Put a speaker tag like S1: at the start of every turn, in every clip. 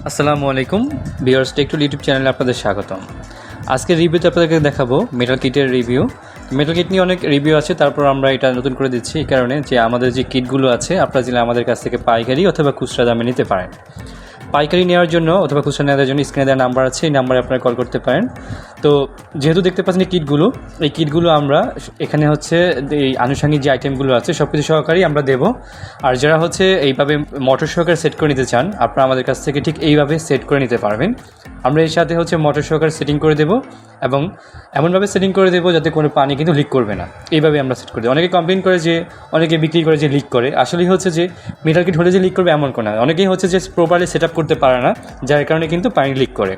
S1: আসসালামু আলাইকুম viewers, টেকটুল YouTube চ্যানেলে আপনাদের স্বাগতম। আজকের রিভিউতে আপনাদেরকে দেখাবো মেটাল কিটের রিভিউ। মেটাল কিট নিয়ে অনেক রিভিউ আছে, তারপর আমরা এটা নতুন করে দিচ্ছি এই কারণে যে আমাদের যে কিটগুলো আছে আপনারা চাইলে আমাদের কাছ থেকে পাইকারি অথবা খুচরা দামে নিতে পারেন। পাইকারি নেওয়ার জন্য অথবা খুচরা নেওয়ার জন্য স্ক্রিনে দেওয়া নাম্বার আছে, এই নাম্বারে আপনারা কল করতে পারেন। তো যেহেতু দেখতে পাচ্ছেন এই কিটগুলো আমরা এখানে হচ্ছে এই আনুষঙ্গিক যে আইটেমগুলো আছে সব কিছু সহকারেই আমরা দেবো। আর যারা হচ্ছে এইভাবে মোটর সহকারে সেট করে নিতে চান আপনারা আমাদের কাছ থেকে ঠিক এইভাবে সেট করে নিতে পারবেন। আমরা এর সাথে হচ্ছে মোটর সহকারে সেটিং করে দেবো এবং এমনভাবে সেটিং করে দেবো যাতে কোনো পানি কিন্তু লিক করবে না। এইভাবে আমরা সেট করে দেবো। অনেকে কমপ্লেন করে যে অনেকে বিক্রি করে যে লিক করে, আসলেই হচ্ছে যে মেটাল কিট হলে যে লিক করবে এমন কোনো না। অনেকেই হচ্ছে যে প্রপারলি সেট আপ করতে পারে না, যার কারণে কিন্তু পানি লিক করে।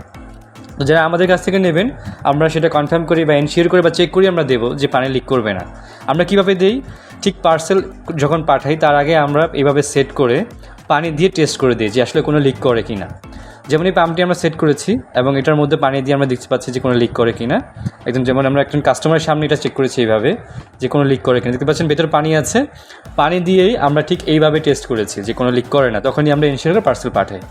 S1: তো যারা আমাদের কাছ থেকে নেবেন আমরা সেটা কনফার্ম করি বা এনশিওর করি বা চেক করি আমরা দেবো যে পানি লিক করবে না। আমরা কীভাবে দিই, ঠিক পার্সেল যখন পাঠাই তার আগে আমরা এভাবে সেট করে পানি দিয়ে টেস্ট করে দিই যে আসলে কোনো লিক করে কি না। যেমন এই পাম্পটি আমরা সেট করেছি এবং এটার মধ্যে পানি দিয়ে আমরা দেখতে পাচ্ছি যে কোনো লিক করে কি না। একদম যেমন আমরা একজন কাস্টমারের সামনে এটা চেক করেছি এইভাবে যে কোনো লিক করে কিনা। দেখতে পাচ্ছেন ভেতরে পানি আছে, পানি দিয়েই আমরা ঠিক এইভাবে টেস্ট করেছি যে কোনো লিক করে না, তখনই আমরা এনশিওর করে পার্সেল পাঠাই।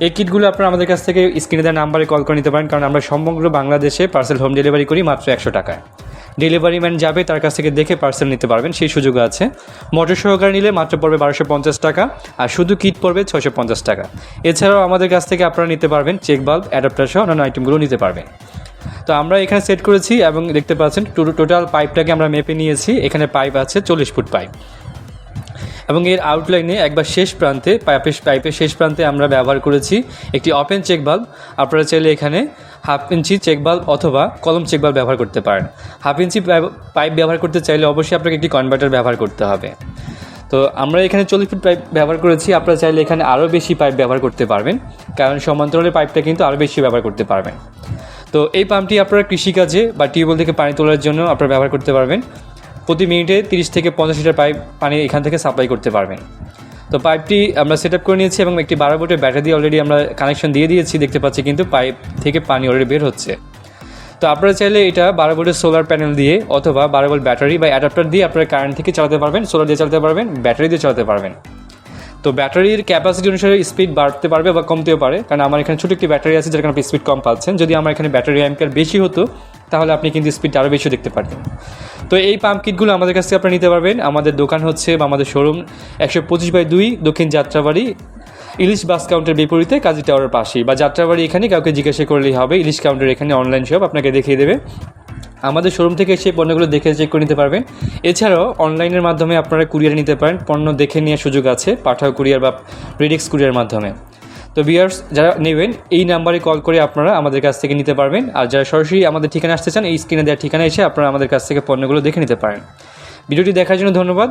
S1: এই কিটগুলো আপনারা আমাদের কাছ থেকে স্ক্রিনে দেওয়া নাম্বারে কল করে নিতে পারেন, কারণ আমরা সমগ্র বাংলাদেশে পার্সেল হোম ডেলিভারি করি মাত্র 100 টাকায়। ডেলিভারি ম্যান যাবে তার কাছ থেকে দেখে পার্সেল নিতে পারবেন, সেই সুযোগ আছে। মোটর সহকারে নিলে মাত্র পড়বে 1250 টাকা, আর শুধু কিট পড়বে 650 টাকা। এছাড়াও আমাদের কাছ থেকে আপনারা নিতে পারবেন চেক বাল্ব, অ্যাডাপ্টার সহ অন্যান্য আইটেমগুলো নিতে পারবেন। তো আমরা এখানে সেট করেছি এবং দেখতে পাচ্ছেন টোটাল পাইপটাকে আমরা মেপে নিয়েছি। এখানে পাইপ আছে 40 ফুট পাইপ এবং এর আউটলাইনে একবার শেষ প্রান্তে পাইপের শেষ প্রান্তে আমরা ব্যবহার করেছি একটি ওপেন চেক বাল্ব। আপনারা চাইলে এখানে 1/2 ইঞ্চি চেক বাল্ব অথবা কলম চেক বাল্ব ব্যবহার করতে পারেন। 1/2 ইঞ্চি পাইপ ব্যবহার করতে চাইলে অবশ্যই আপনাকে একটি কনভার্টার ব্যবহার করতে হবে। তো আমরা এখানে 40 ফুট পাইপ ব্যবহার করেছি, আপনারা চাইলে এখানে আরও বেশি পাইপ ব্যবহার করতে পারবেন, কারণ সমান্তরালের পাইপটা কিন্তু আরও বেশি ব্যবহার করতে পারবেন। তো এই পাম্পটি আপনারা কৃষিকাজে বা টিউবওয়েল থেকে পানি তোলার জন্য আপনারা ব্যবহার করতে পারবেন। প্রতি মিনিটে 30 থেকে 50 লিটার পাইপ পানি এখান থেকে সাপ্লাই করতে পারবেন। তো পাইপটি আমরা সেট আপ করে নিয়েছি এবং একটি 12 ভোল্টের ব্যাটারি দিয়ে অলরেডি আমরা কানেকশন দিয়ে দিয়েছি। দেখতে পাচ্ছি কিন্তু পাইপ থেকে পানি অলরেডি বের হচ্ছে। তো আপনারা চাইলে এটা 12 ভোল্টের সোলার প্যানেল দিয়ে অথবা 12 ভোল্ট ব্যাটারি বা অ্যাডাপ্টার দিয়ে আপনারা কারেন্ট থেকে চালাতে পারবেন, সোলার দিয়ে চালাতে পারবেন, ব্যাটারি দিয়ে চালাতে পারবেন। তো ব্যাটারির ক্যাপাসিটি অনুসারে স্পিড বাড়তে পারবে বা কমতেও পারে, কারণ আমার এখানে ছোটো একটি ব্যাটারি আছে যার কারণে আপনি স্পিড কম পাচ্ছেন। যদি আমার এখানে ব্যাটারি অ্যাম্পিয়ার বেশি হতো তাহলে আপনি কিন্তু স্পিডটা আরও বেশি দেখতে পারতেন। তো এই পাম্প কিটগুলো আমাদের কাছ থেকে আপনারা নিতে পারবেন। আমাদের দোকান হচ্ছে বা আমাদের শোরুম 125/2 দক্ষিণ যাত্রাবাড়ি, ইলিশ বাস কাউন্টার বিপরীতে কাজী টাওয়ারের পাশেই, বা যাত্রাবাড়ি এখানে কাউকে জিজ্ঞাসা করলেই হবে। ইলিশ কাউন্টার এখানে অনলাইন শপ আপনাকে দেখিয়ে দেবে। আমাদের শোরুম থেকে সেই পণ্যগুলো দেখে চেক করে নিতে পারবেন। এছাড়াও অনলাইনের মাধ্যমে আপনারা কুরিয়ারে নিতে পারেন, পণ্য দেখে নেওয়ার সুযোগ আছে পাঠাও কুরিয়ার বা রেডিক্স কুরিয়ার মাধ্যমে। তো ভিউয়ার্স, যারা নেবেন এই নাম্বারে কল করে আপনারা আমাদের কাছ থেকে নিতে পারবেন। আর যারা সরাসরি আমাদের ঠিকানা আসতে চান এই স্ক্রিনে দেওয়ার ঠিকানা এসে আপনারা আমাদের কাছ থেকে পণ্যগুলো দেখে নিতে পারেন। ভিডিওটি দেখার জন্য ধন্যবাদ।